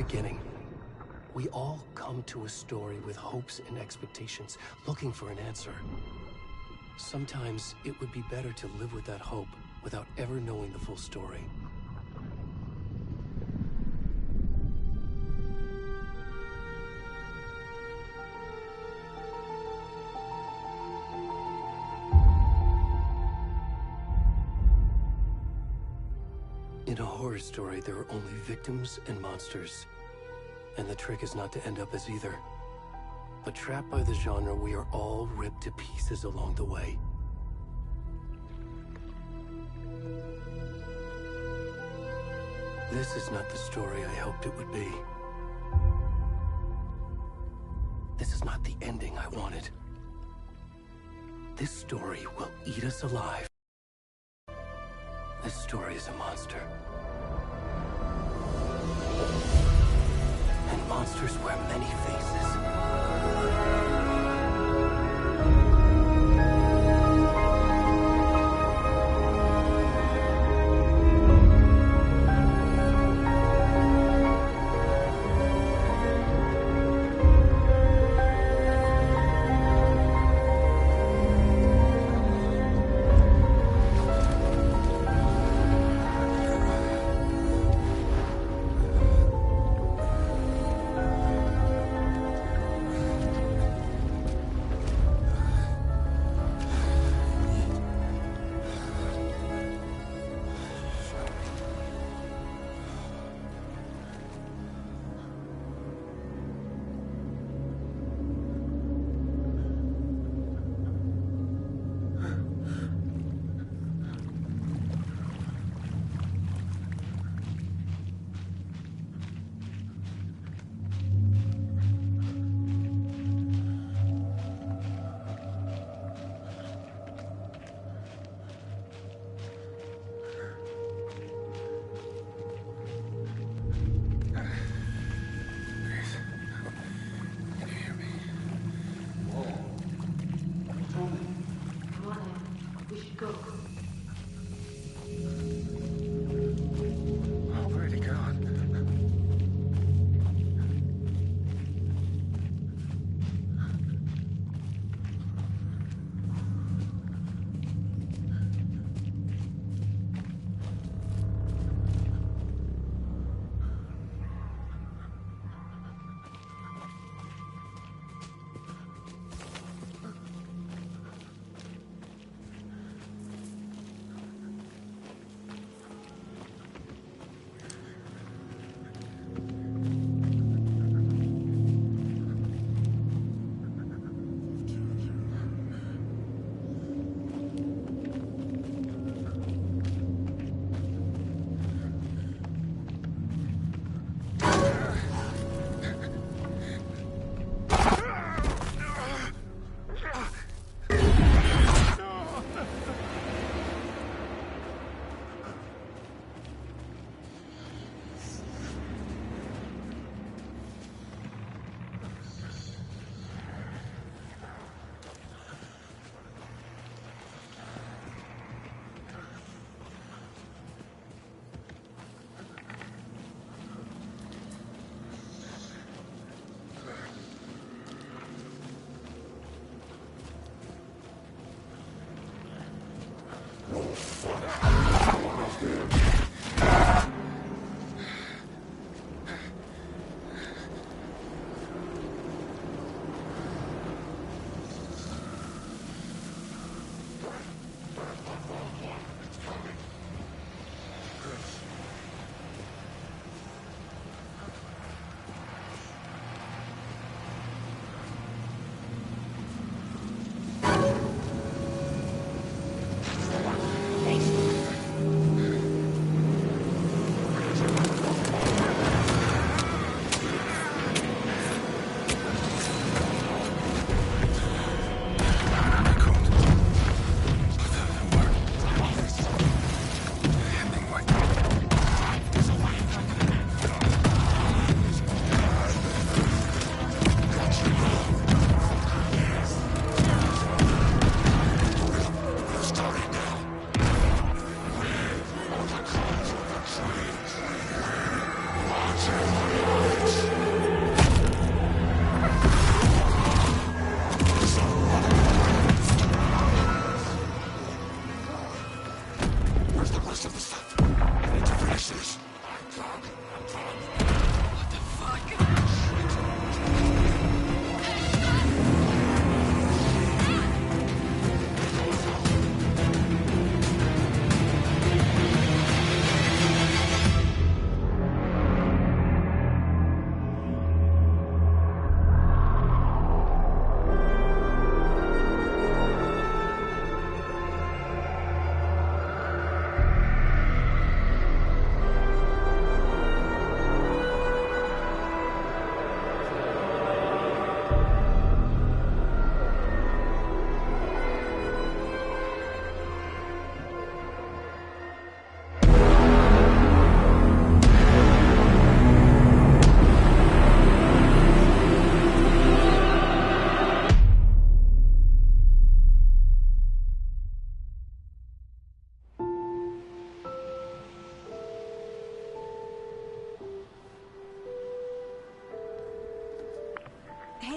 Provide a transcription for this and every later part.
beginning. We all come to a story with hopes and expectations, looking for an answer. Sometimes it would be better to live with that hope without ever knowing the full story. In a horror story, there are only victims and monsters. And the trick is not to end up as either. But trapped by the genre, we are all ripped to pieces along the way. This is not the story I hoped it would be. This is not the ending I wanted. This story will eat us alive. This story is a monster. And monsters wear many faces.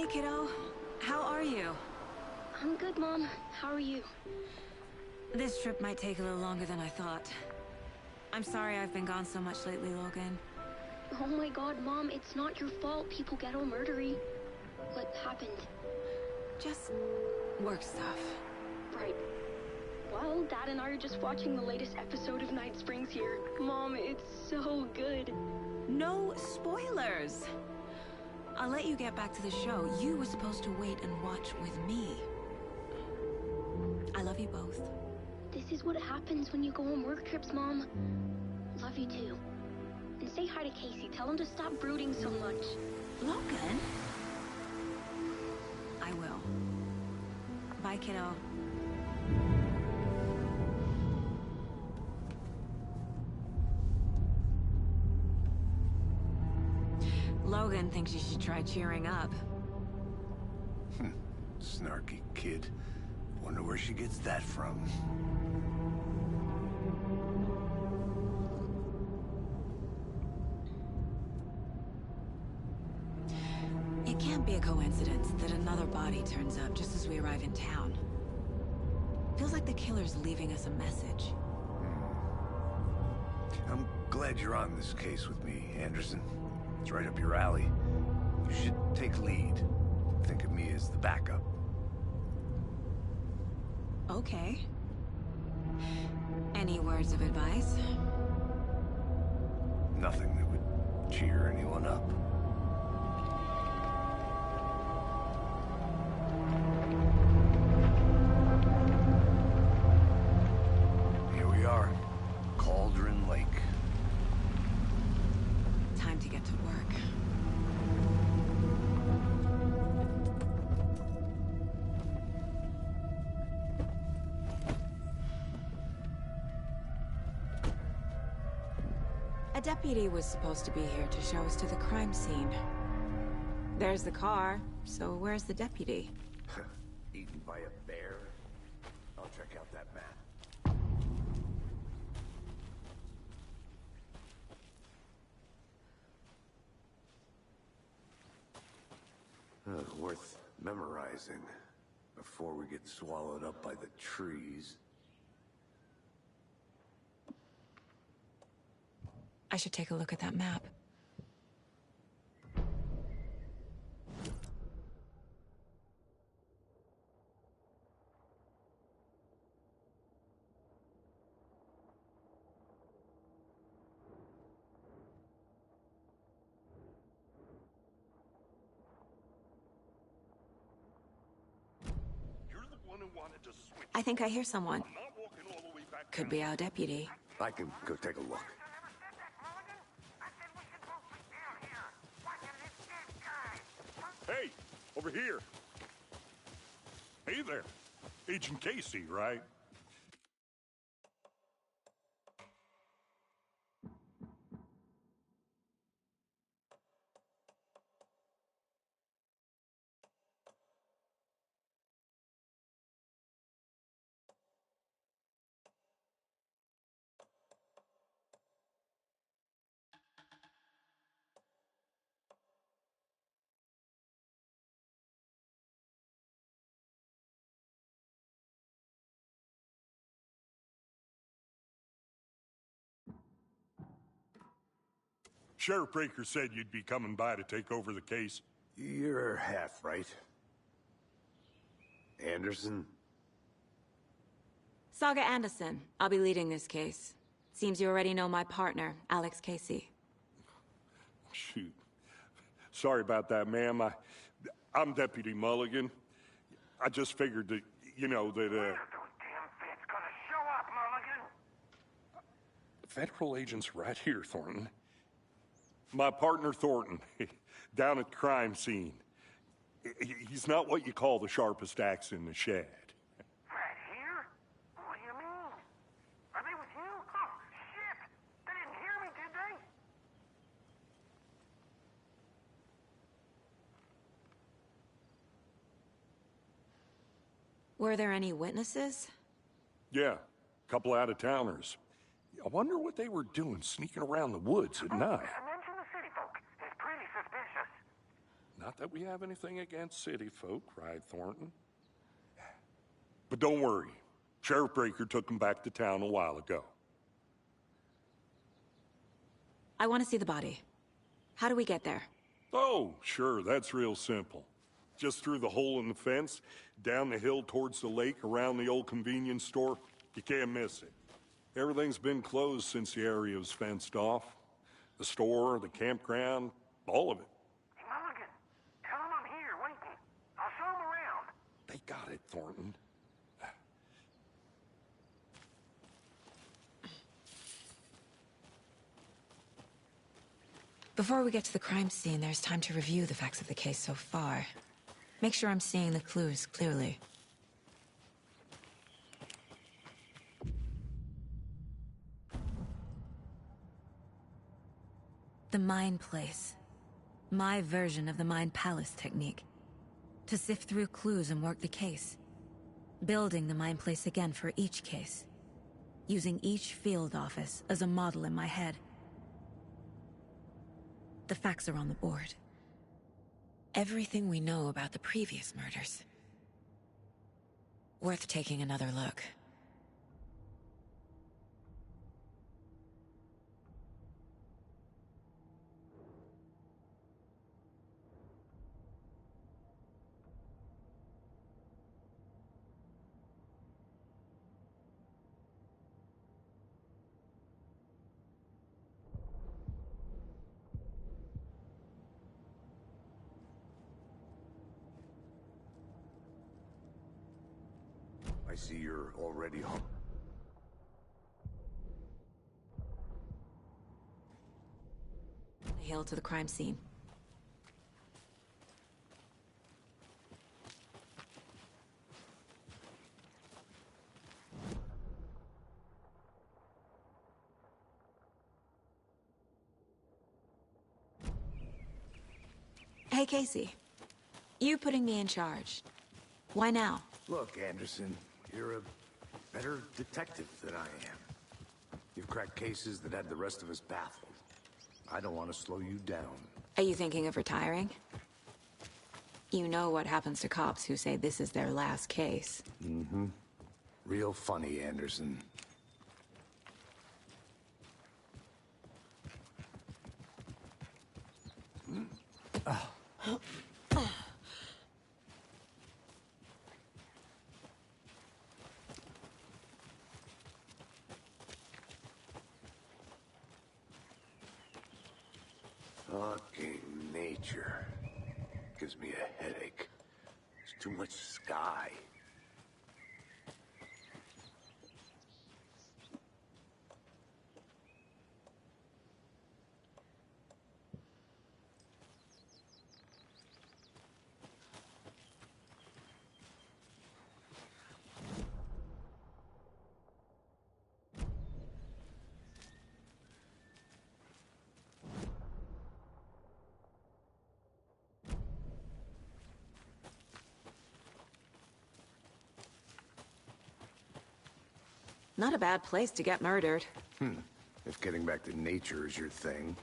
kiddo. How are you? I'm good, Mom. How are you? This trip might take a little longer than I thought. I'm sorry I've been gone so much lately, Logan. Oh my god, Mom, it's not your fault people get all murdery. What happened? Just work stuff. Right. Well, Dad and I are just watching the latest episode of Night Springs here. Mom, it's so good. No spoilers! I'll let you get back to the show. You were supposed to wait and watch with me. I love you both. This is what happens when you go on work trips, Mom. Love you too. And say hi to Casey. Tell him to stop brooding so much. Logan? I will. Bye, kiddo. Logan thinks you should try cheering up. Snarky kid. Wonder where she gets that from. It can't be a coincidence that another body turns up just as we arrive in town. Feels like the killer's leaving us a message. I'm glad you're on this case with me, Anderson. It's right up your alley. You should take lead. Think of me as the backup. Okay. Any words of advice? Nothing that would cheer anyone up. Here we are. Cauldron Lake. Time to get to work. A deputy was supposed to be here to show us to the crime scene. There's the car, so where's the deputy? Eaten by a bear? I'll check out that map. Worth memorizing before we get swallowed up by the trees. I should take a look at that map. You're the one who wanted to switch. I think I hear someone. I'm not walking all the way back Could down. be our deputy. I can go take a look. Hey, over here. Hey there. Agent Casey, right? Sheriff Breaker said you'd be coming by to take over the case. You're half right. Anderson? Saga Anderson. I'll be leading this case. Seems you already know my partner, Alex Casey. Shoot. Sorry about that, ma'am. I'm Deputy Mulligan. I just figured that, you know, that, Those damn feds gonna show up, Mulligan. Federal agent's right here, Thornton. My partner, Thornton, down at the crime scene. He's not what you call the sharpest axe in the shed. Right here? What do you mean? Are they with you? Oh, shit! They didn't hear me, did they? Were there any witnesses? Yeah, a couple out-of-towners. I wonder what they were doing sneaking around the woods at night. Mention the city folk. It's pretty suspicious. Not that we have anything against city folk, right, Thornton? But don't worry. Sheriff Breaker took him back to town a while ago. I want to see the body. How do we get there? Oh, sure, that's real simple. Just through the hole in the fence, down the hill towards the lake, around the old convenience store. You can't miss it. Everything's been closed since the area was fenced off. The store, the campground, all of it. Mulligan, tell him I'm here, waiting. I'll show him around. They got it, Thornton. Before we get to the crime scene, there's time to review the facts of the case so far. Make sure I'm seeing the clues clearly. The Mind Place. My version of the Mind Palace technique. To sift through clues and work the case. Building the Mind Place again for each case. Using each field office as a model in my head. The facts are on the board. Everything we know about the previous murders. Worth taking another look. I see you're already home. Hail to the crime scene. Hey, Casey. You putting me in charge. Why now? Look, Anderson, you're a better detective than I am. You've cracked cases that had the rest of us baffled. I don't want to slow you down. Are you thinking of retiring? You know what happens to cops who say this is their last case. Mm-hmm. Real funny, Anderson. Fucking nature. Gives me a headache. There's too much sky. Not a bad place to get murdered. If getting back to nature is your thing.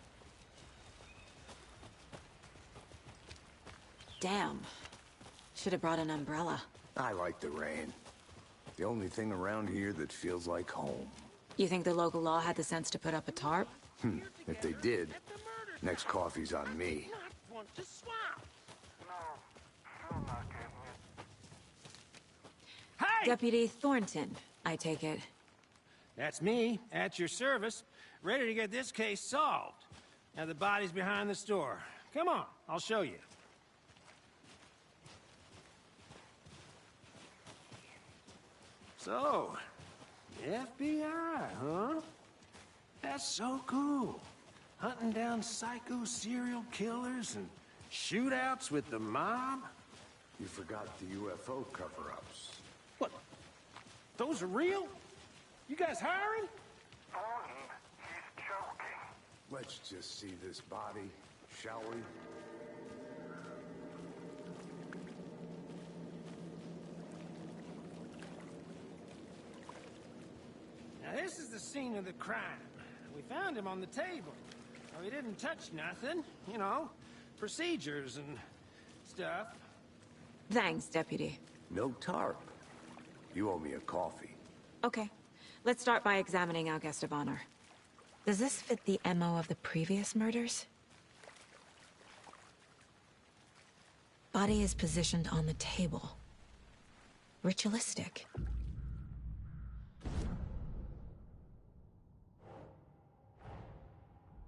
Damn. Should have brought an umbrella. I like the rain. The only thing around here that feels like home. You think the local law had the sense to put up a tarp? If they did, next coffee's on me. No, still not getting it. Hey! Deputy Thornton, I take it. That's me, at your service, ready to get this case solved. Now the body's behind the store. Come on, I'll show you. So, FBI, huh? That's so cool. Hunting down psycho serial killers and shootouts with the mob? You forgot the UFO cover-ups. What? Those are real? You guys hiring? Thornton, he's joking. Let's just see this body, shall we? Now this is the scene of the crime. We found him on the table. Well, he didn't touch nothing, you know, procedures and stuff. Thanks, Deputy. No tarp. You owe me a coffee. Okay. Let's start by examining our guest of honor. Does this fit the MO of the previous murders? Body is positioned on the table. Ritualistic.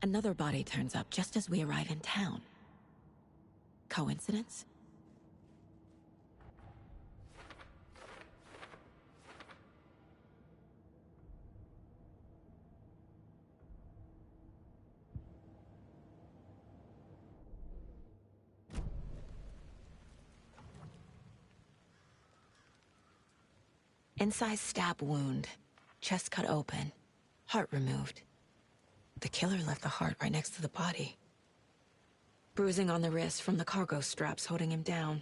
Another body turns up just as we arrive in town. Coincidence? Incised stab wound. Chest cut open. Heart removed. The killer left the heart right next to the body. Bruising on the wrist from the cargo straps holding him down.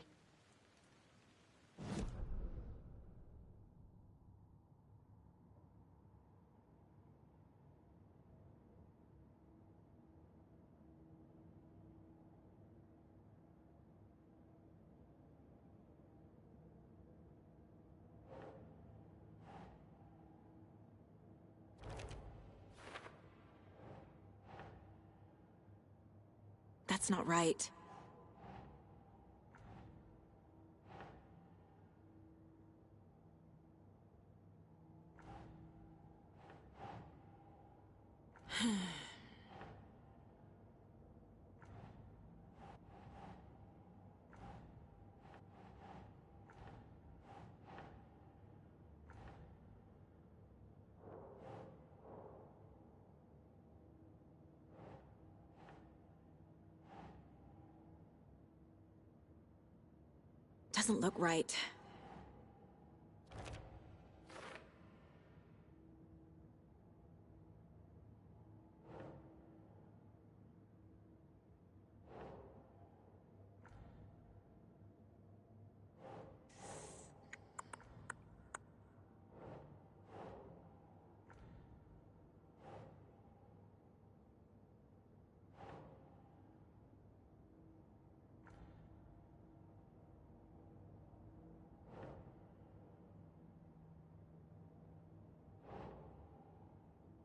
That's not right. Doesn't look right.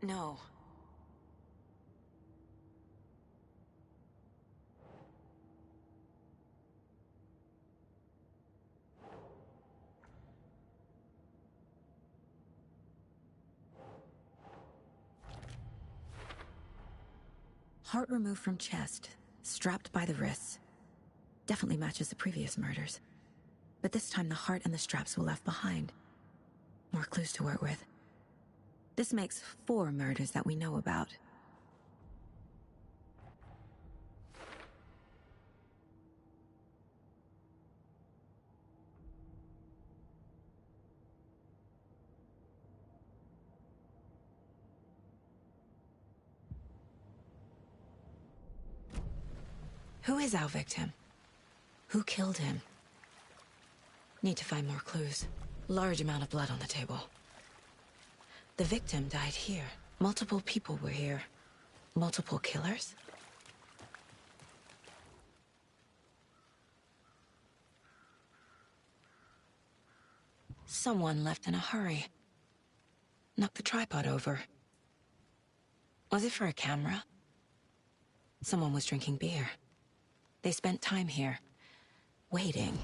No. Heart removed from chest, strapped by the wrists. Definitely matches the previous murders. But this time the heart and the straps were left behind. More clues to work with. This makes 4 murders that we know about. Who is our victim? Who killed him? Need to find more clues. Large amount of blood on the table. The victim died here. Multiple people were here. Multiple killers? Someone left in a hurry. Knocked the tripod over. Was it for a camera? Someone was drinking beer. They spent time here, waiting.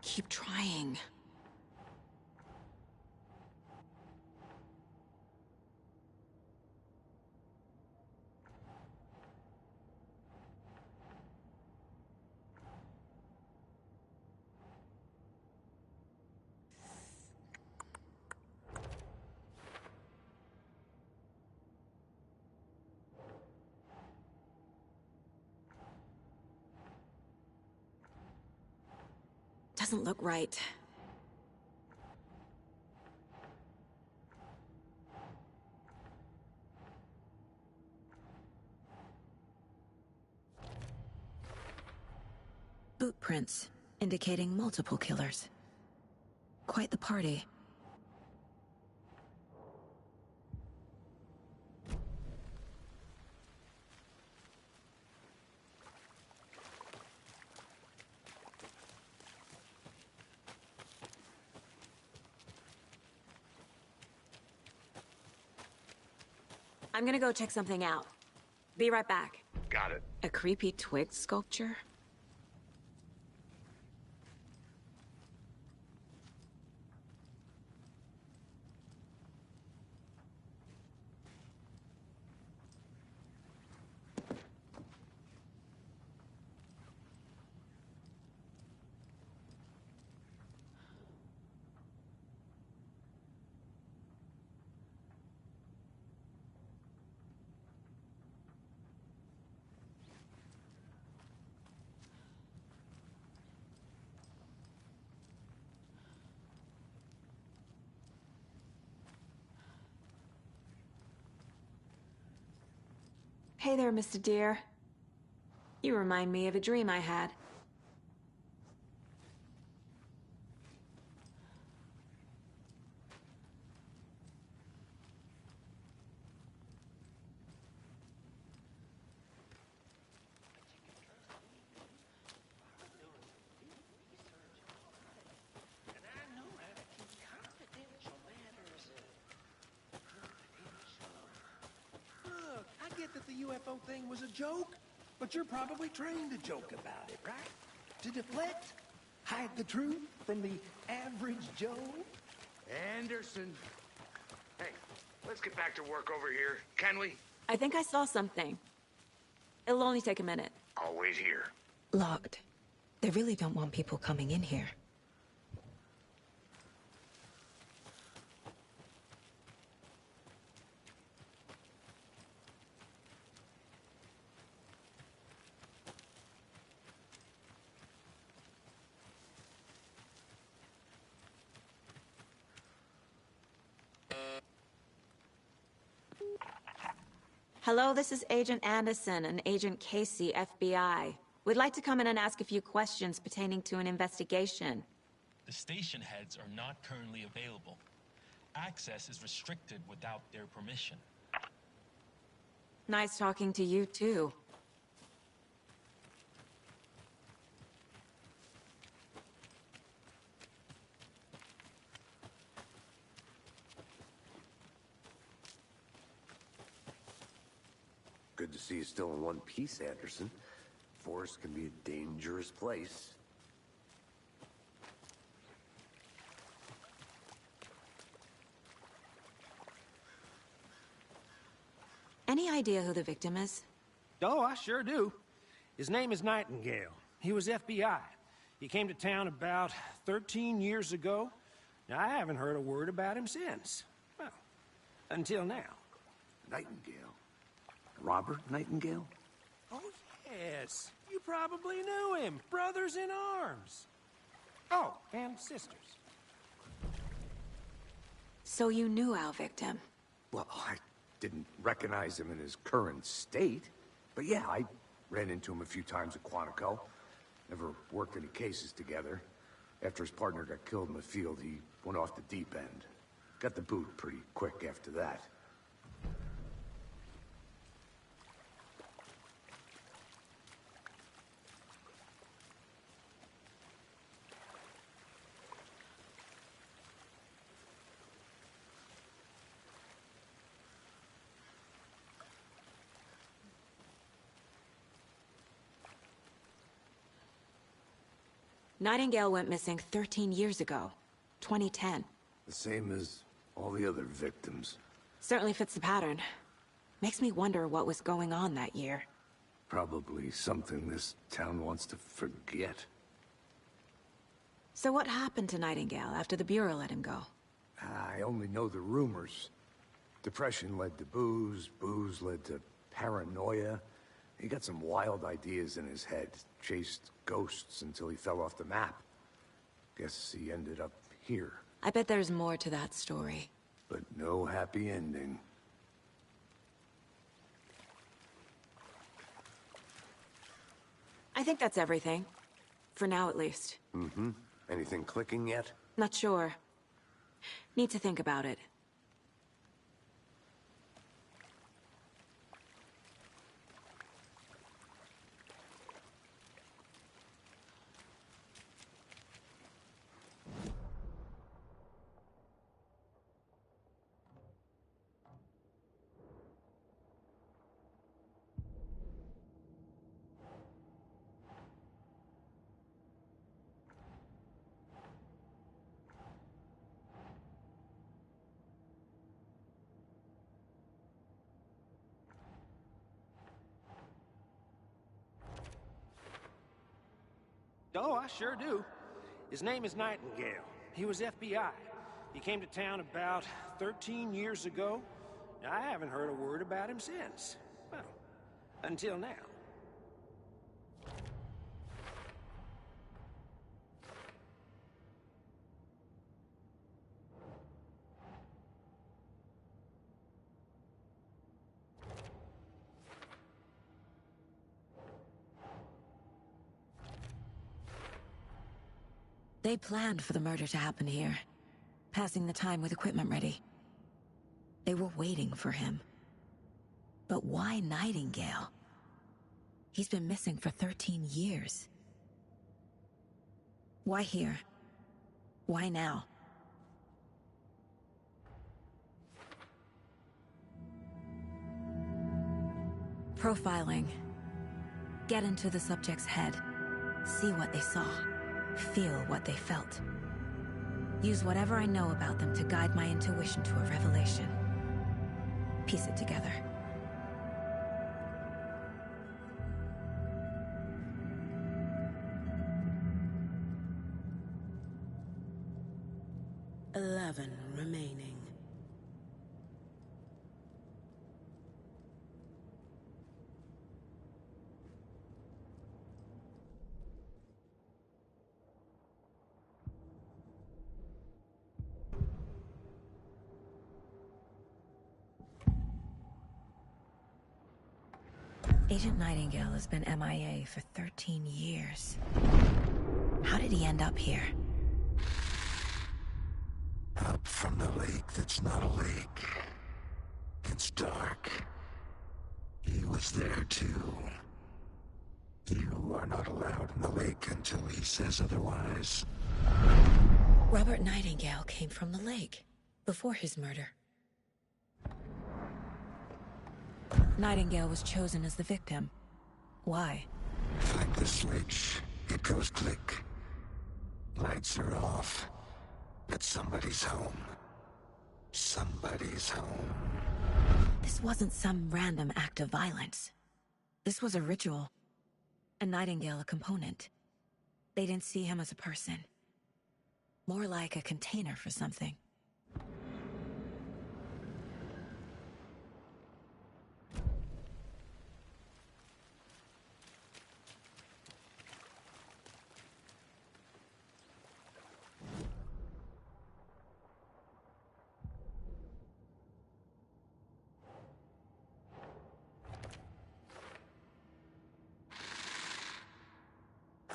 Keep trying. Doesn't look right. Boot prints, indicating multiple killers. Quite the party. I'm gonna go check something out. Be right back. Got it. A creepy twig sculpture? Hey there, Mr. Deer. You remind me of a dream I had. Look, I get that the UFO thing was a joke, but you're probably trained to joke about it, right? To deflect, hide the truth from the average Joe. Anderson. Hey, let's get back to work over here, can we? I think I saw something. It'll only take a minute. I'll wait here. Locked. They really don't want people coming in here. Hello, this is Agent Anderson and Agent Casey, FBI. We'd like to come in and ask a few questions pertaining to an investigation. The station heads are not currently available. Access is restricted without their permission. Nice talking to you, too. Good to see you still in one piece, Anderson. Forest can be a dangerous place. Any idea who the victim is? Oh, I sure do. His name is Nightingale. He was FBI. He came to town about 13 years ago. Now, I haven't heard a word about him since. Well, until now. Nightingale? Robert Nightingale? Oh, yes. You probably knew him. Brothers in arms. Oh, and sisters. So you knew our victim? Well, I didn't recognize him in his current state. But yeah, I ran into him a few times at Quantico. Never worked any cases together. After his partner got killed in the field, he went off the deep end. Got the boot pretty quick after that. Nightingale went missing 13 years ago, 2010. The same as all the other victims. Certainly fits the pattern. Makes me wonder what was going on that year. Probably something this town wants to forget. So what happened to Nightingale after the Bureau let him go? I only know the rumors. Depression led to booze, booze led to paranoia. He got some wild ideas in his head, chased ghosts until he fell off the map. Guess he ended up here. I bet there's more to that story. But no happy ending. I think that's everything. For now, at least. Mm-hmm. Anything clicking yet? Not sure. Need to think about it. Oh, I sure do. His name is Nightingale. He was FBI. He came to town about 13 years ago. I haven't heard a word about him since. Well, until now. They planned for the murder to happen here, passing the time with equipment ready. They were waiting for him. But why Nightingale? He's been missing for 13 years. Why here? Why now? Profiling. Get into the subject's head. See what they saw. Feel what they felt. Use whatever I know about them to guide my intuition to a revelation. Piece it together. Remaining. Agent Nightingale has been MIA for 13 years. How did he end up here? Up from the lake that's not a lake. It's dark. He was there too. You are not allowed in the lake until he says otherwise. Robert Nightingale came from the lake, before his murder. Nightingale was chosen as the victim. Why? Flick the switch. It goes click. Lights are off. But somebody's home. Somebody's home. This wasn't some random act of violence. This was a ritual. And Nightingale a component. They didn't see him as a person. More like a container for something.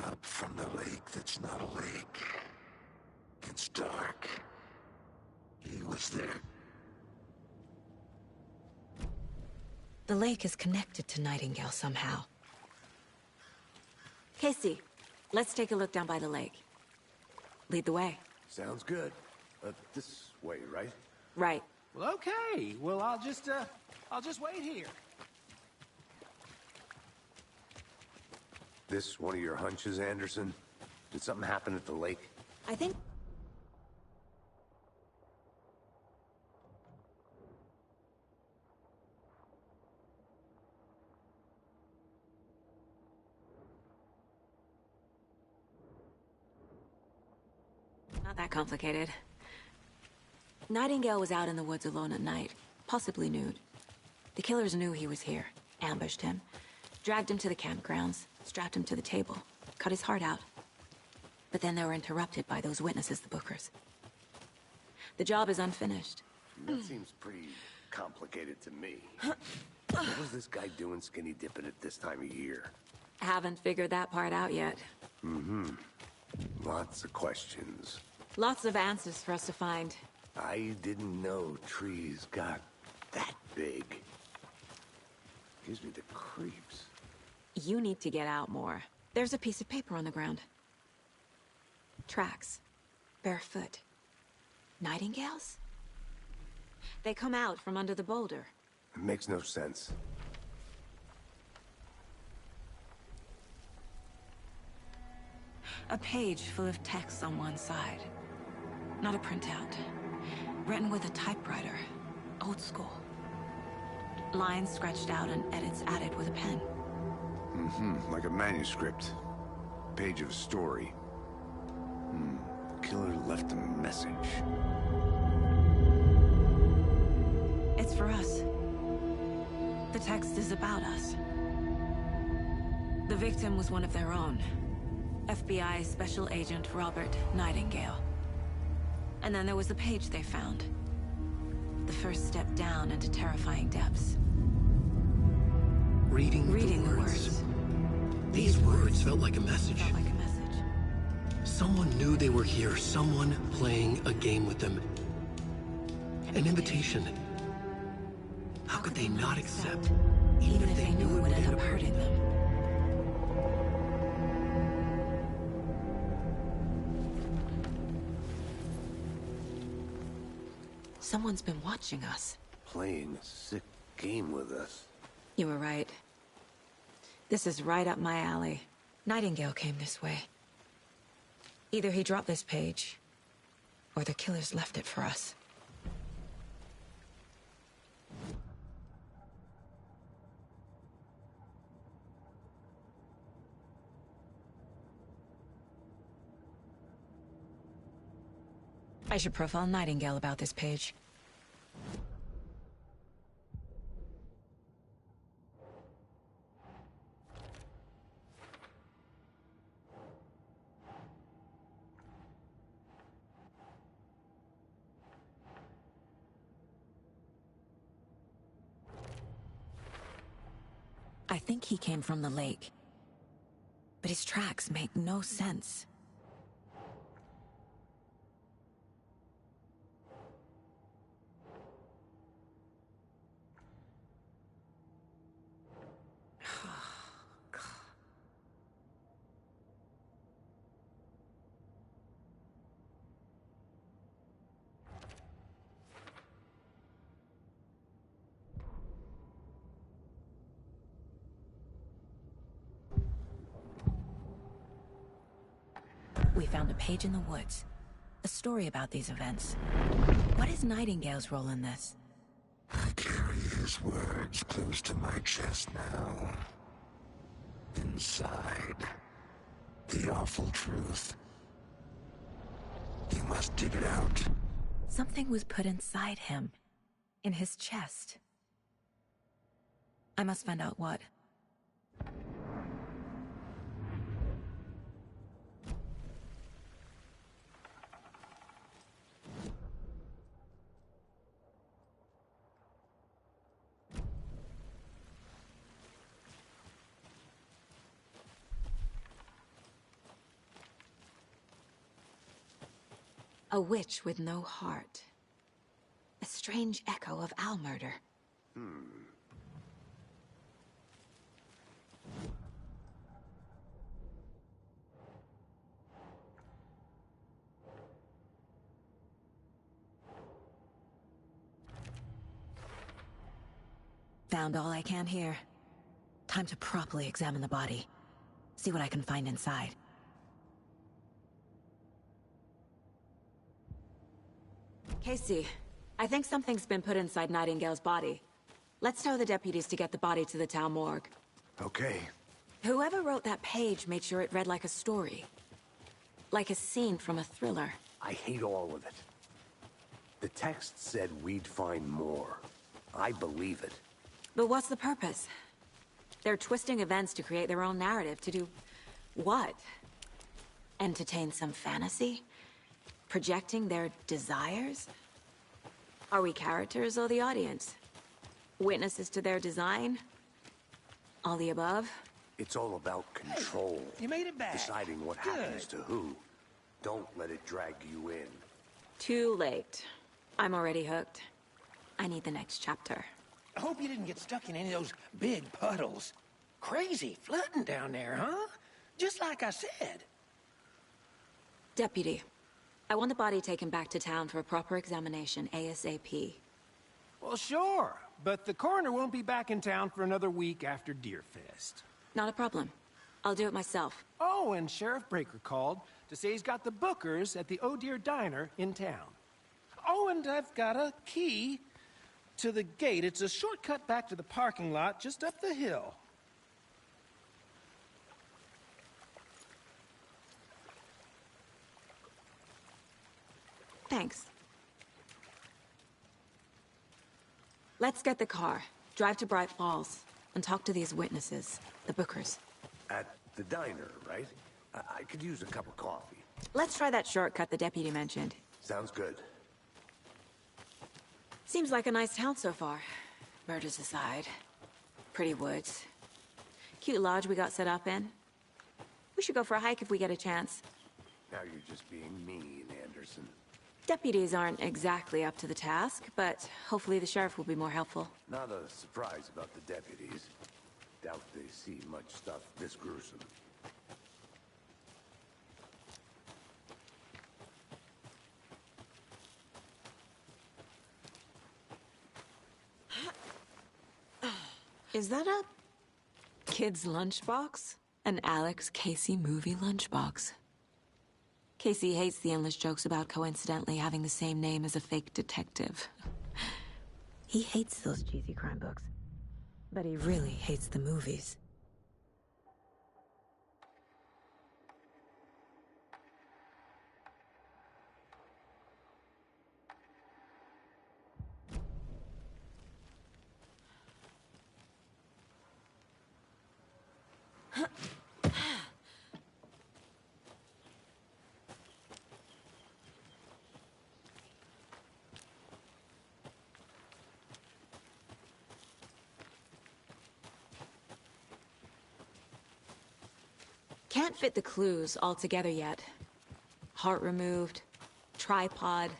Up from the lake that's not a lake. It's dark. He was there. The lake is connected to Nightingale somehow. Casey, let's take a look down by the lake. Lead the way. Sounds good. This way, right? Right. Well, okay. Well, I'll just wait here. This one of your hunches, Anderson? Did something happen at the lake? I think... Not that complicated. Nightingale was out in the woods alone at night, possibly nude. The killers knew he was here, ambushed him, dragged him to the campgrounds, strapped him to the table, cut his heart out. But then they were interrupted by those witnesses, the Bookers. The job is unfinished. That seems pretty complicated to me. What was this guy doing skinny dipping at this time of year? Haven't figured that part out yet. Lots of questions. Lots of answers for us to find. I didn't know trees got that big. Gives me the creeps. You need to get out more. There's a piece of paper on the ground. Tracks. Barefoot. Nightingales? They come out from under the boulder. It makes no sense. A page full of text on one side. Not a printout. Written with a typewriter. Old school. Lines scratched out and edits added with a pen. Like a manuscript. Page of a story. The killer left a message. It's for us. The text is about us. The victim was one of their own. FBI Special Agent Robert Nightingale. And then there was the page they found. The first step down into terrifying depths. Reading the words. These words felt like a message. Someone knew they were here, someone playing a game with them. An invitation. How could they not accept, even if they knew it would end up hurting them? Someone's been watching us. Playing a sick game with us. You were right. This is right up my alley. Nightingale came this way. Either he dropped this page, or the killers left it for us. I should profile Nightingale about this page. I think he came from the lake. But his tracks make no sense. We found a page in the woods. A story about these events. What is Nightingale's role in this? I carry his words close to my chest now. Inside, the awful truth. You must dig it out. Something was put inside him. In his chest. I must find out what. A witch with no heart. A strange echo of owl murder. Found all I can here. Time to properly examine the body. See what I can find inside. Casey, I think something's been put inside Nightingale's body. Let's tell the deputies to get the body to the town morgue. Okay. Whoever wrote that page made sure it read like a story. Like a scene from a thriller. I hate all of it. The text said we'd find more. I believe it. But what's the purpose? They're twisting events to create their own narrative. To do what? Entertain some fantasy? Projecting their desires? Are we characters or the audience? Witnesses to their design? All the above? It's all about control. You made it back. Deciding what happens to who. Don't let it drag you in. Too late. I'm already hooked. I need the next chapter. I hope you didn't get stuck in any of those big puddles. Crazy flooding down there, huh? Just like I said. Deputy, I want the body taken back to town for a proper examination ASAP. Well, sure. But the coroner won't be back in town for another week after Deerfest. Not a problem. I'll do it myself. Oh, and Sheriff Breaker called to say he's got the bookers at the Oh Dear Diner in town. Oh, and I've got a key to the gate. It's a shortcut back to the parking lot just up the hill. Thanks. Let's get the car, drive to Bright Falls, and talk to these witnesses, the bookers. At the diner, right? I could use a cup of coffee. Let's try that shortcut the deputy mentioned. Sounds good. Seems like a nice town so far. Murders aside. Pretty woods. Cute lodge we got set up in. We should go for a hike if we get a chance. Now you're just being mean, Anderson. Deputies aren't exactly up to the task, but hopefully the sheriff will be more helpful. Not a surprise about the deputies. Doubt they see much stuff this gruesome. Is that a kid's lunchbox? An Alex Casey movie lunchbox. Casey hates the endless jokes about coincidentally having the same name as a fake detective. He hates those cheesy crime books. But he really hates the movies. Can't fit the clues all together yet. Heart removed, tripod,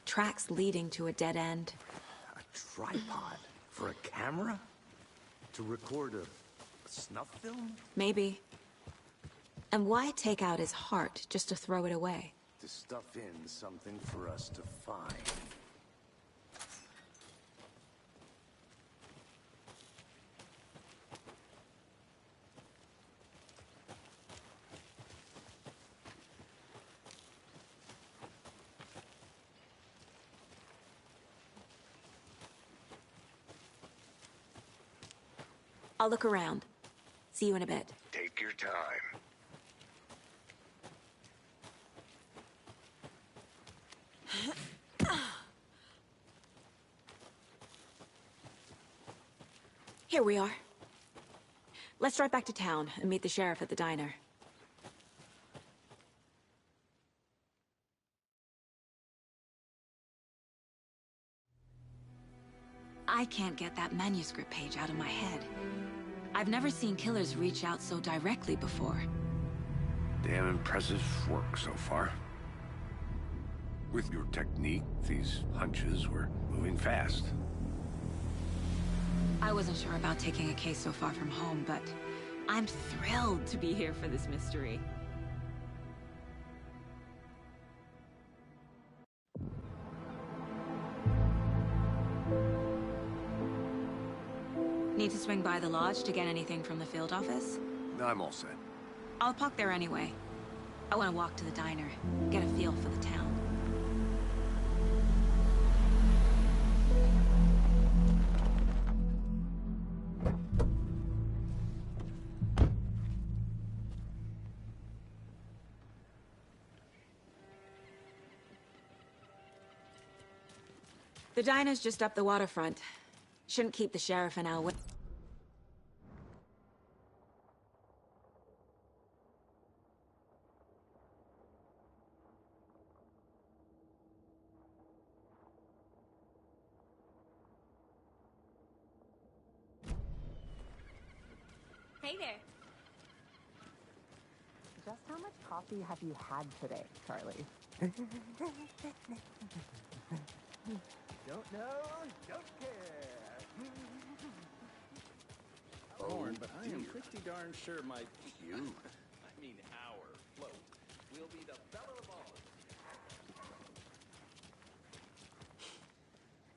tracks leading to a dead end. A tripod? For a camera? To record a snuff film? Maybe. And why take out his heart just to throw it away? To stuff in something for us to find. I'll look around. See you in a bit. Take your time. Here we are. Let's drive back to town and meet the sheriff at the diner. I can't get that manuscript page out of my head. I've never seen killers reach out so directly before. Damn impressive work so far. With your technique, these hunches were moving fast. I wasn't sure about taking a case so far from home, but I'm thrilled to be here for this mystery. Need to swing by the lodge to get anything from the field office? I'm all set. I'll park there anyway. I want to walk to the diner, get a feel for the town. The diner's just up the waterfront. Shouldn't keep the sheriff and Al waiting. Hey there. Just how much coffee have you had today, Charlie? Don't know, don't care. Born, but I am pretty darn sure my I mean our float will be the belle of all.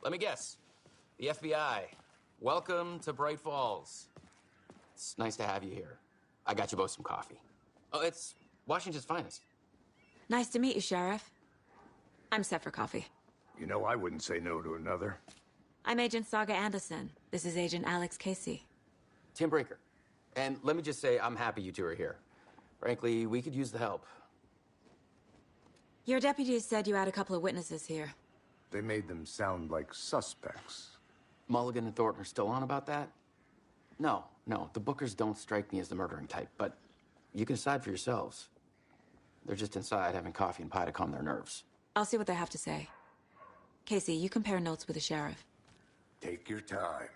Let me guess. The FBI. Welcome to Bright Falls. It's nice to have you here. I got you both some coffee. Oh, it's Washington's finest. Nice to meet you, Sheriff. I'm set for coffee. You know, I wouldn't say no to another. I'm Agent Saga Anderson. This is Agent Alex Casey. Tim Brinker. And let me just say, I'm happy you two are here. Frankly, we could use the help. Your deputies said you had a couple of witnesses here. They made them sound like suspects. Mulligan and Thornton are still on about that? No, the Bookers don't strike me as the murdering type, but you can decide for yourselves. They're just inside having coffee and pie to calm their nerves. I'll see what they have to say. Casey, you compare notes with the sheriff. Take your time.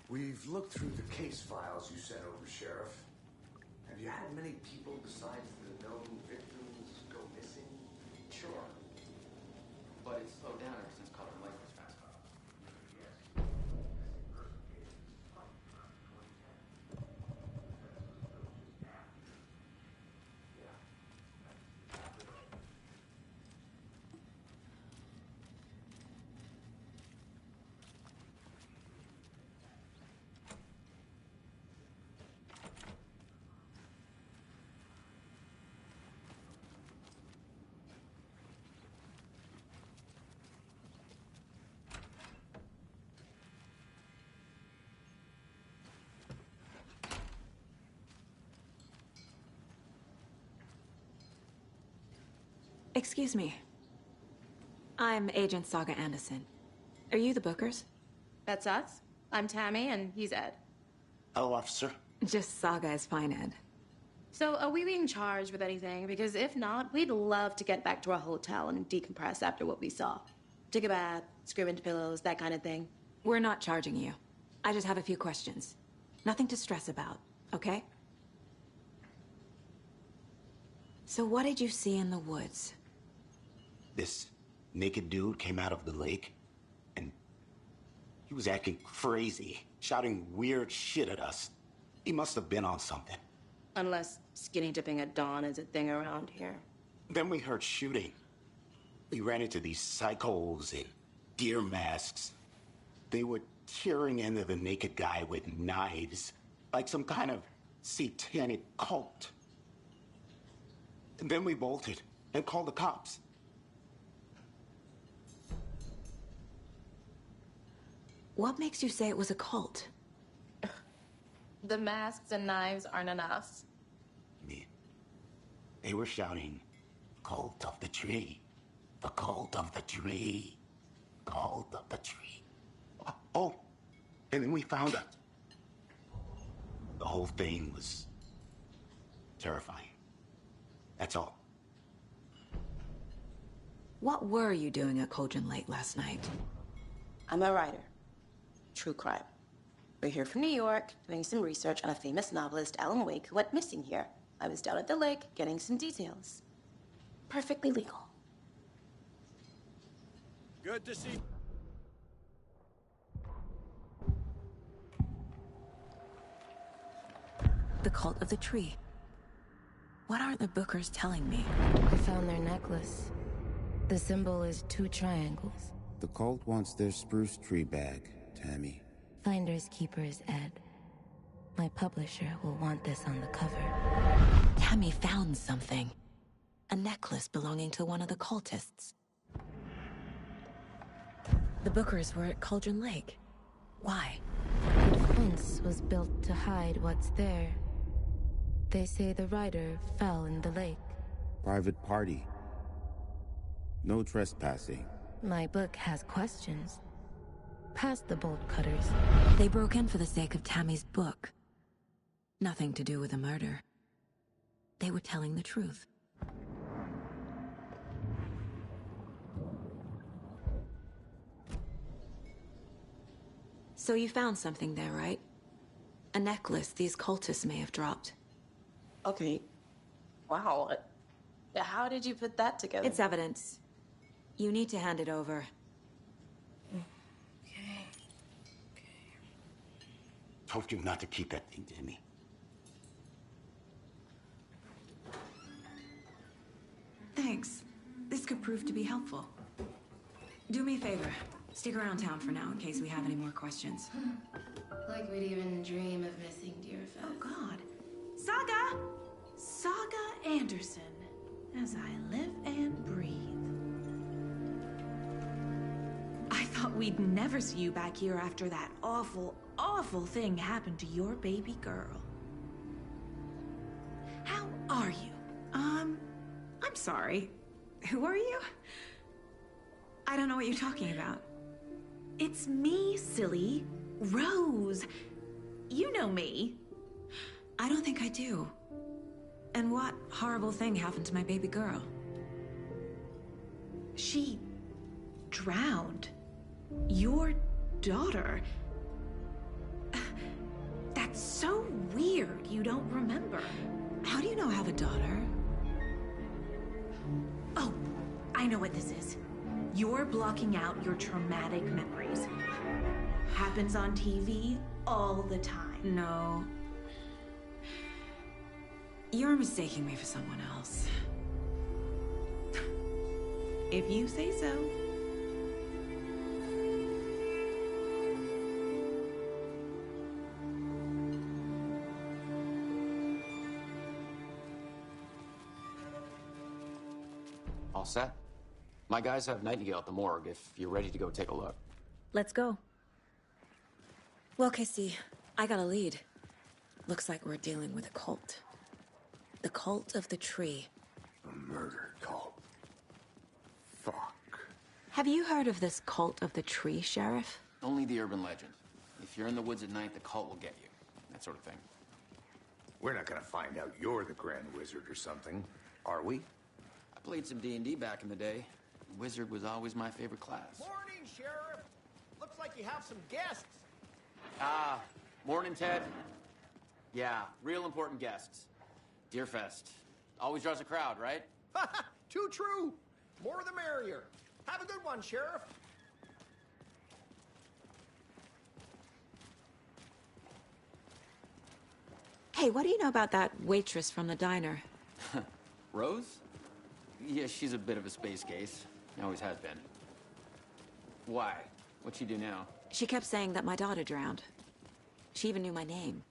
We've looked through the case files you sent over, Sheriff. Have you had many people besides the known victims go missing? Sure. But it's slowed down ever since Color Light was fast cut. Excuse me. I'm Agent Saga Anderson. Are you the Bookers? That's us. I'm Tammy, and he's Ed. Hello, officer. Just Saga is fine, Ed. So, are we being charged with anything? Because if not, we'd love to get back to our hotel and decompress after what we saw. Take a bath, scream into pillows, that kind of thing. We're not charging you. I just have a few questions. Nothing to stress about, okay? So what did you see in the woods? This naked dude came out of the lake, and he was acting crazy, shouting weird shit at us. He must have been on something. Unless skinny dipping at dawn is a thing around here. Then we heard shooting. We ran into these psychos in deer masks. They were tearing into the naked guy with knives, like some kind of satanic cult. And then we bolted and called the cops. What makes you say it was a cult? The masks and knives aren't enough. They were shouting, "Cult of the tree, the cult of the tree, cult of the tree." Oh, and then we found out. The whole thing was terrifying. That's all. What were you doing at Cauldron Lake last night? I'm a writer. True crime. We're here from New York, doing some research on a famous novelist, Alan Wake, who went missing here. I was down at the lake, getting some details. Perfectly legal. Good to see. The cult of the tree. What aren't the Bookers telling me? I found their necklace. The symbol is 2 triangles. The cult wants their spruce tree back, Tammy. Finders keepers, Ed. My publisher will want this on the cover. Tammy found something. A necklace belonging to one of the cultists. The Bookers were at Cauldron Lake. Why? The fence was built to hide what's there. They say the rider fell in the lake. Private party. No trespassing. My book has questions. Past the bolt cutters. They broke in for the sake of Tammy's book. Nothing to do with a murder. They were telling the truth. So you found something there, right? A necklace these cultists may have dropped. Okay. Wow. How did you put that together? It's evidence. You need to hand it over. Okay. Told you not to keep that thing to me. Thanks. This could prove to be helpful. Do me a favor. Stick around town for now in case we have any more questions. Like we'd even dream of missing Deerfest. Oh, God. Saga! Saga Anderson. As I live and breathe. I thought we'd never see you back here after that awful, awful thing happened to your baby girl. How are you? I'm sorry. Who are you? I don't know what you're talking about. It's me, silly. Rose. You know me. I don't think I do. And what horrible thing happened to my baby girl? She drowned. Your daughter. That's so weird you don't remember. How do you know I have a daughter? Oh, I know what this is. You're blocking out your traumatic memories. Happens on TV all the time. No. You're mistaking me for someone else. If you say so. All set? My guys have Nightingale at the morgue if you're ready to go take a look. Let's go. Well, Casey, I got a lead. Looks like we're dealing with a cult. The cult of the tree. A murder cult. Fuck. Have you heard of this cult of the tree, Sheriff? Only the urban legend. If you're in the woods at night, the cult will get you. That sort of thing. We're not gonna find out you're the Grand Wizard or something, are we? I played some D&D back in the day. Wizard was always my favorite class. Morning, Sheriff. Looks like you have some guests. Morning, Ted. Yeah, real important guests. Deerfest. Always draws a crowd, right? Too true. More the merrier. Have a good one, Sheriff. Hey, what do you know about that waitress from the diner? Rose? Yeah, she's a bit of a space case. Always has been. Why? What'd she do now? She kept saying that my daughter drowned. She even knew my name.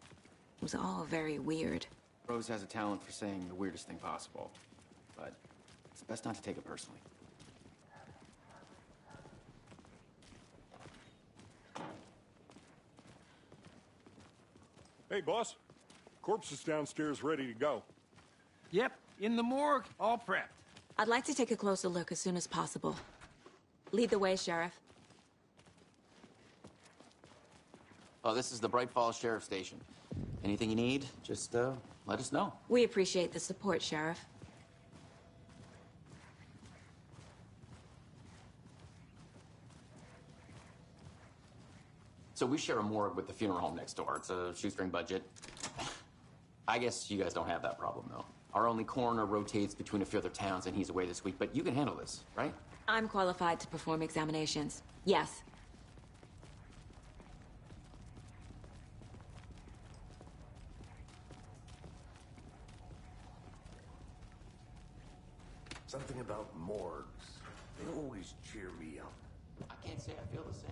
It was all very weird. Rose has a talent for saying the weirdest thing possible. But it's best not to take it personally. Hey, boss. Corpse is downstairs ready to go. Yep, in the morgue, all prepped. I'd like to take a closer look as soon as possible. Lead the way, Sheriff. Oh, this is the Bright Falls Sheriff Station. Anything you need, just let us know. We appreciate the support, Sheriff. So we share a morgue with the funeral home next door. It's a shoestring budget. I guess you guys don't have that problem, though. Our only coroner rotates between a few other towns, and he's away this week, but you can handle this, right? I'm qualified to perform examinations. Yes. Something about morgues. They always cheer me up. I can't say I feel the same.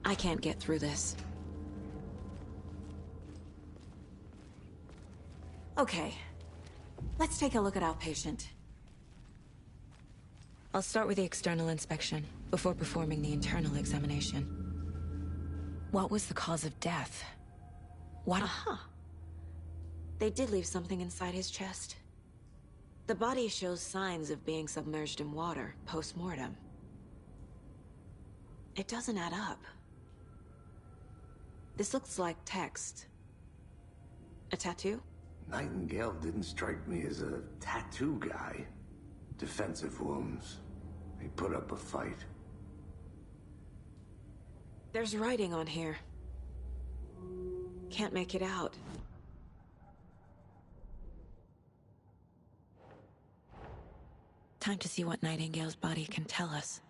I can't get through this. Okay. Let's take a look at outpatient. I'll start with the external inspection, before performing the internal examination. What was the cause of death? What? Aha! They did leave something inside his chest. The body shows signs of being submerged in water, post-mortem. It doesn't add up. This looks like text. A tattoo? Nightingale didn't strike me as a tattoo guy. Defensive wounds. He put up a fight. There's writing on here. Can't make it out. Time to see what Nightingale's body can tell us.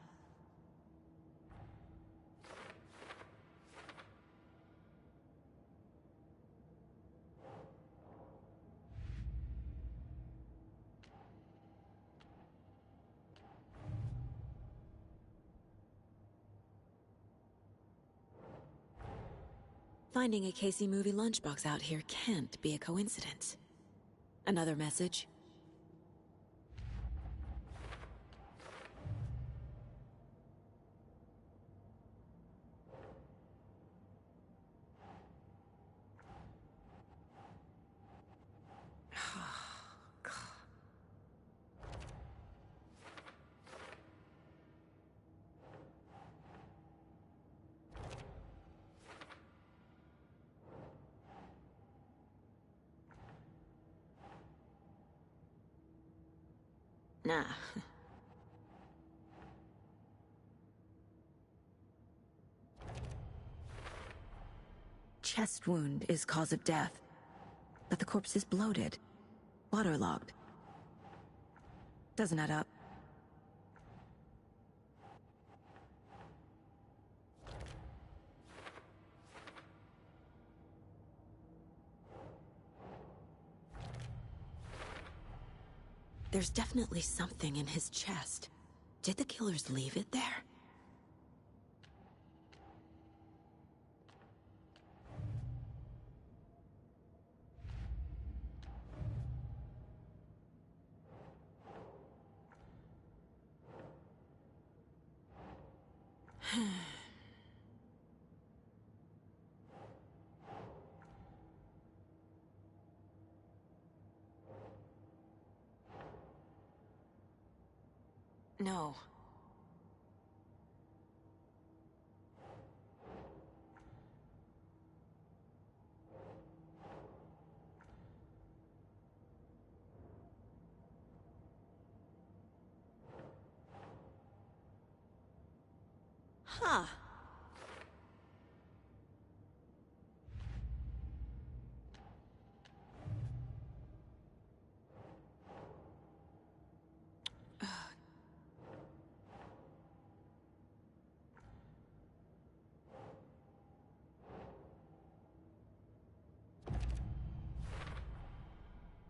Finding a Casey movie lunchbox out here can't be a coincidence. Another message. Nah. Chest wound is cause of death, but the corpse is bloated, waterlogged. Doesn't add up. There's definitely something in his chest. Did the killers leave it there? No. Huh.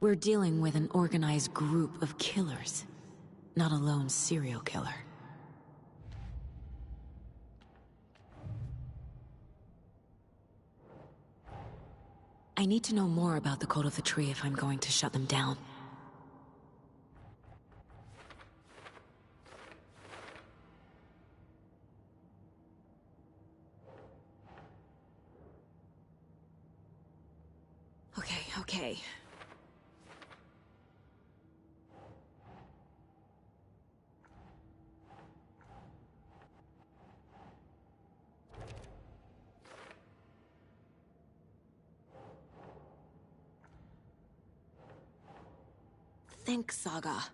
We're dealing with an organized group of killers, not a lone serial killer. I need to know more about the Code of the Tree if I'm going to shut them down. Okay. Think, Saga.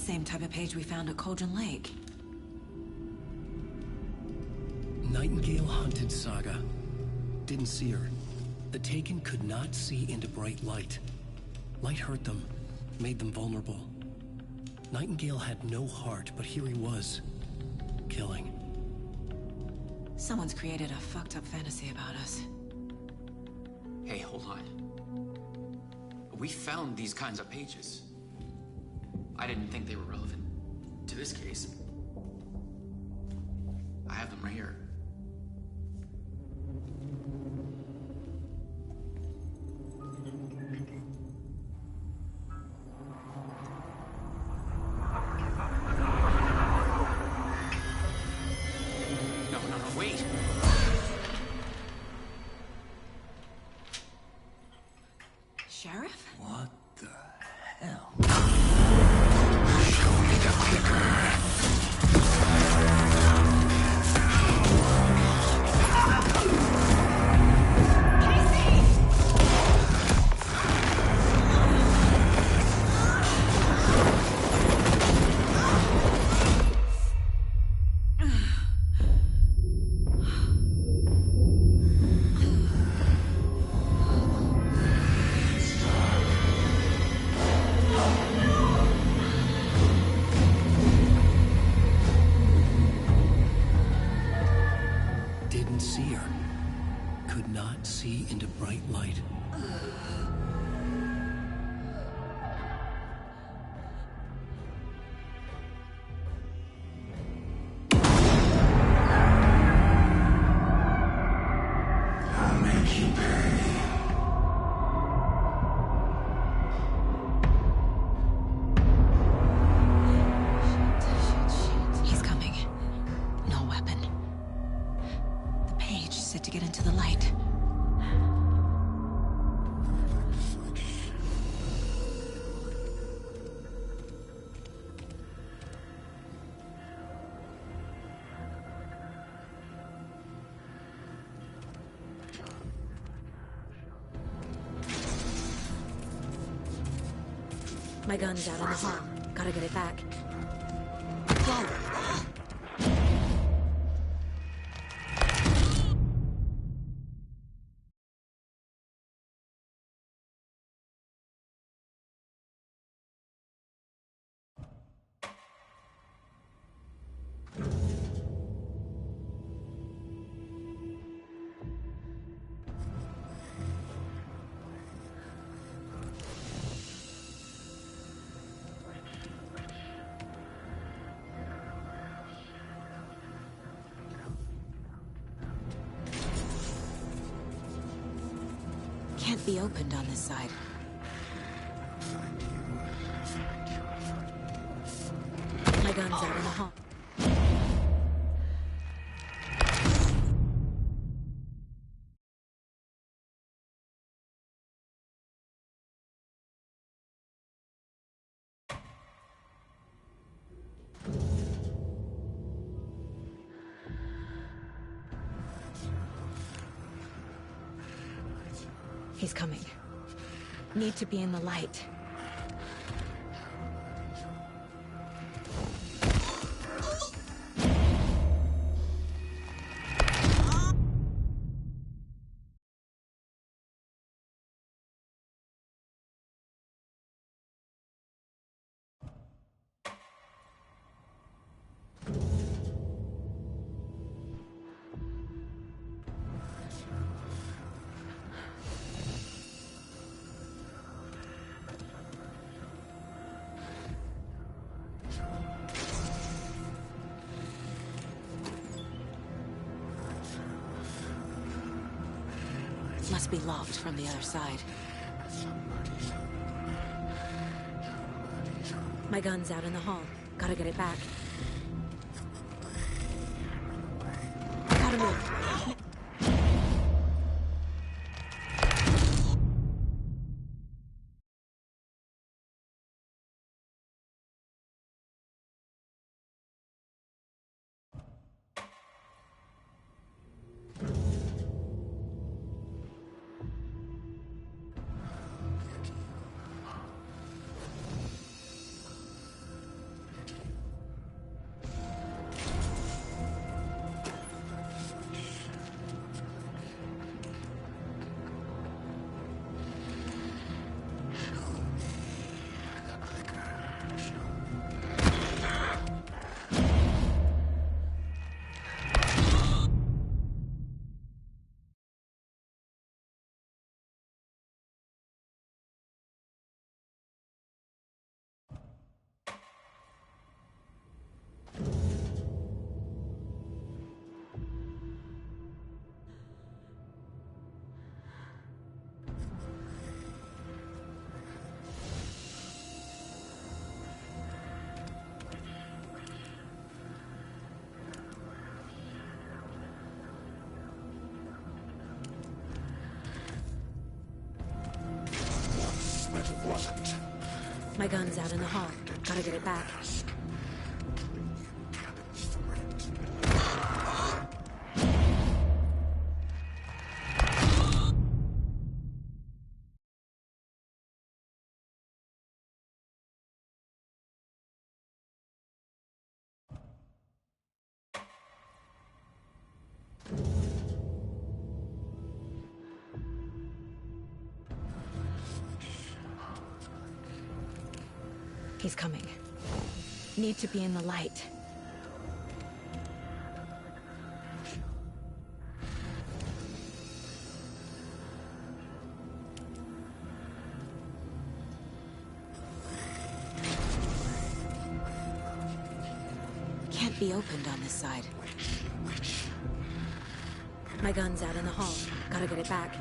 Same type of page we found at Cauldron Lake. Nightingale hunted Saga. Didn't see her. The Taken could not see into bright light. Light hurt them, made them vulnerable. Nightingale had no heart, but here he was, killing. Someone's created a fucked up fantasy about us. Hey, hold on. We found these kinds of pages. I didn't think they were relevant to this case. I have them right here. No, wait! Sheriff? What the hell? Show me the clicker. Didn't see her. Could not see into bright light. I'll make you pay. He's coming. No weapon. The page said to get into the light. My gun's out in the hall. Gotta get it back. Whoa. Can't be opened on this side. My gun's out in the hall. He's coming. Need to be in the light. Must be locked from the other side. My gun's out in the hall. Gotta get it back. Gotta move. wasn't. My gun's out in the hall. Gotta get it back. He's coming. Need to be in the light. Can't be opened on this side. My gun's out in the hall. Gotta get it back.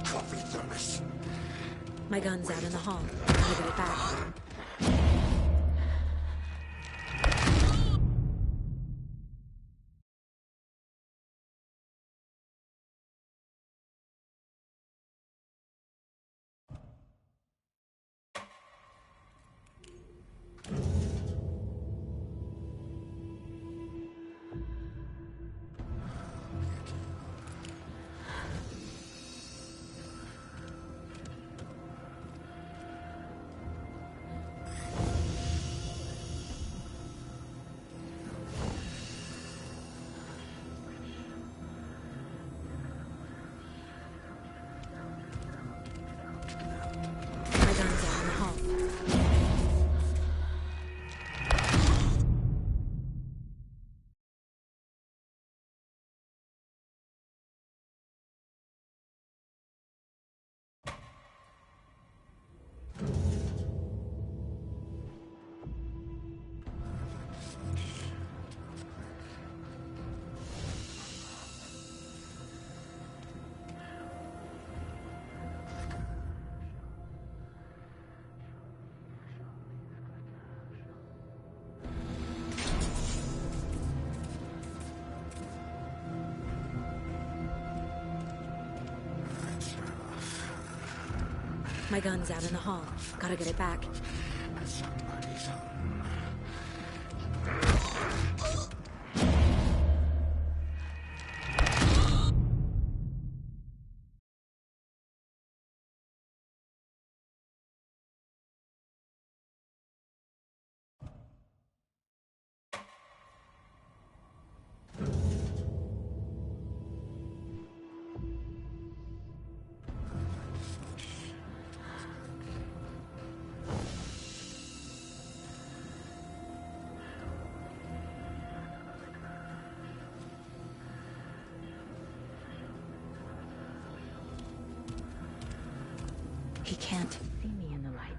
Coffee thermos. My gun's out in the hall. Gotta get it back. My gun's out in the hall. My gun's out in the hall. Gotta get it back. Somebody's home. He can't see me in the light.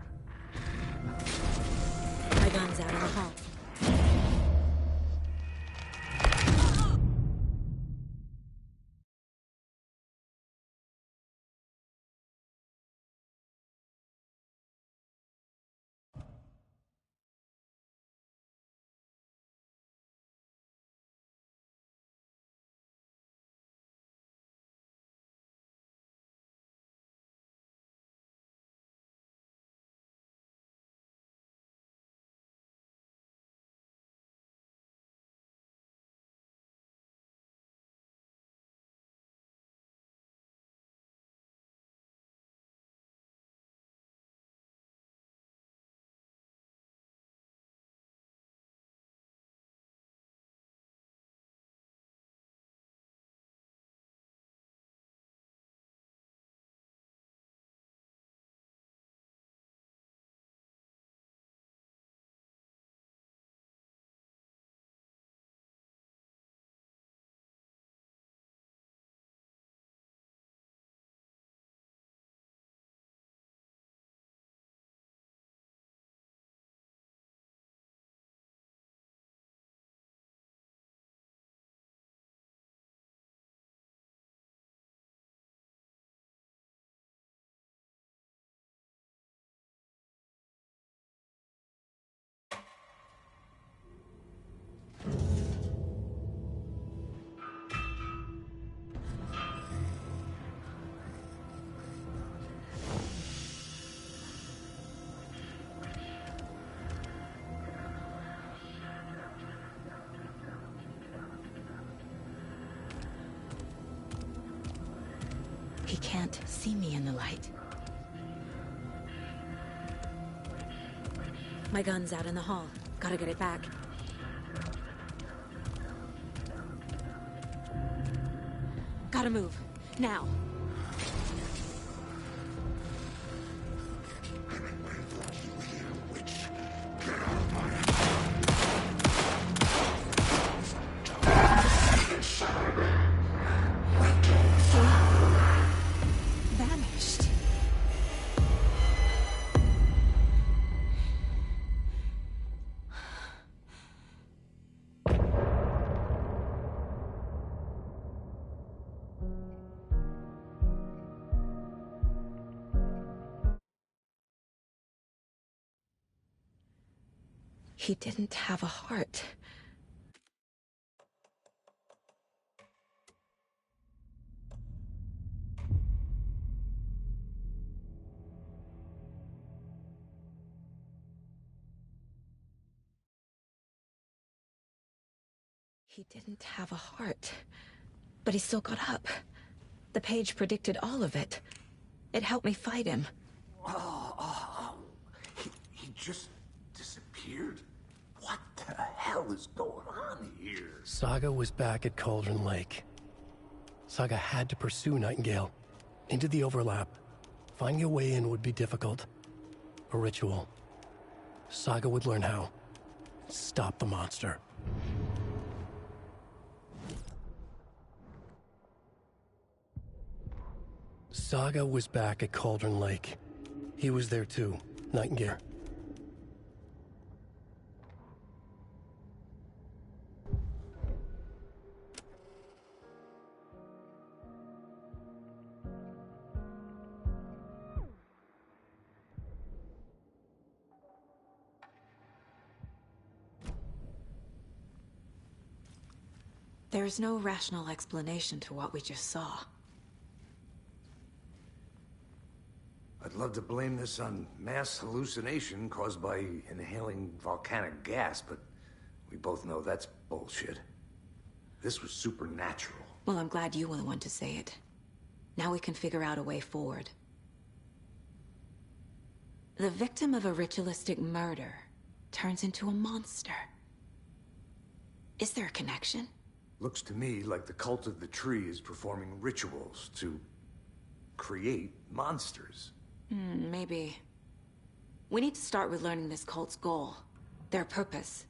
My gun's out in the hall. can't see me in the light. My gun's out in the hall. Gotta get it back. Gotta move. Now. Vanished. He didn't have a heart. He didn't have a heart. But he still got up. The page predicted all of it. It helped me fight him. He just disappeared? What the hell is going on here? Saga was back at Cauldron Lake. Saga had to pursue Nightingale. Into the overlap. Finding a way in would be difficult. A ritual. Saga would learn how. Stop the monster. Saga was back at Cauldron Lake. He was there too, Nightingale. There's no rational explanation to what we just saw. I'd love to blame this on mass hallucination caused by inhaling volcanic gas, but we both know that's bullshit. This was supernatural. Well, I'm glad you were the one to say it. Now we can figure out a way forward. The victim of a ritualistic murder turns into a monster. Is there a connection? Looks to me like the cult of the tree is performing rituals to create monsters. Maybe. We need to start with learning this cult's goal. Their purpose.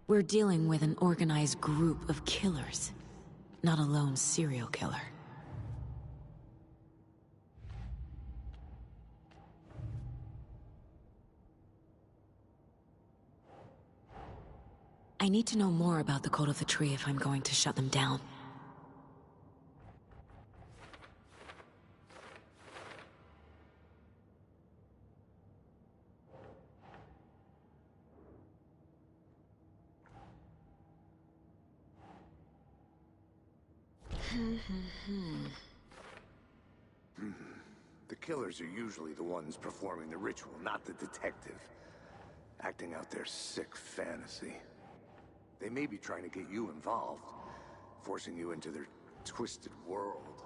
We're dealing with an organized group of killers, not a lone serial killer. I need to know more about the Cult of the Tree if I'm going to shut them down. The killers are usually the ones performing the ritual, not the detective. Acting out their sick fantasy. They may be trying to get you involved, forcing you into their twisted world.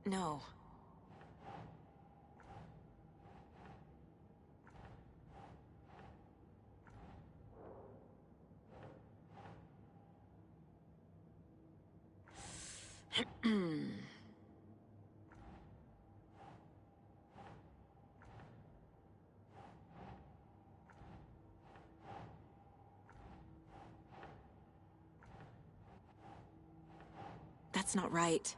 No. That's not right.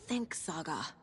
Think, Saga.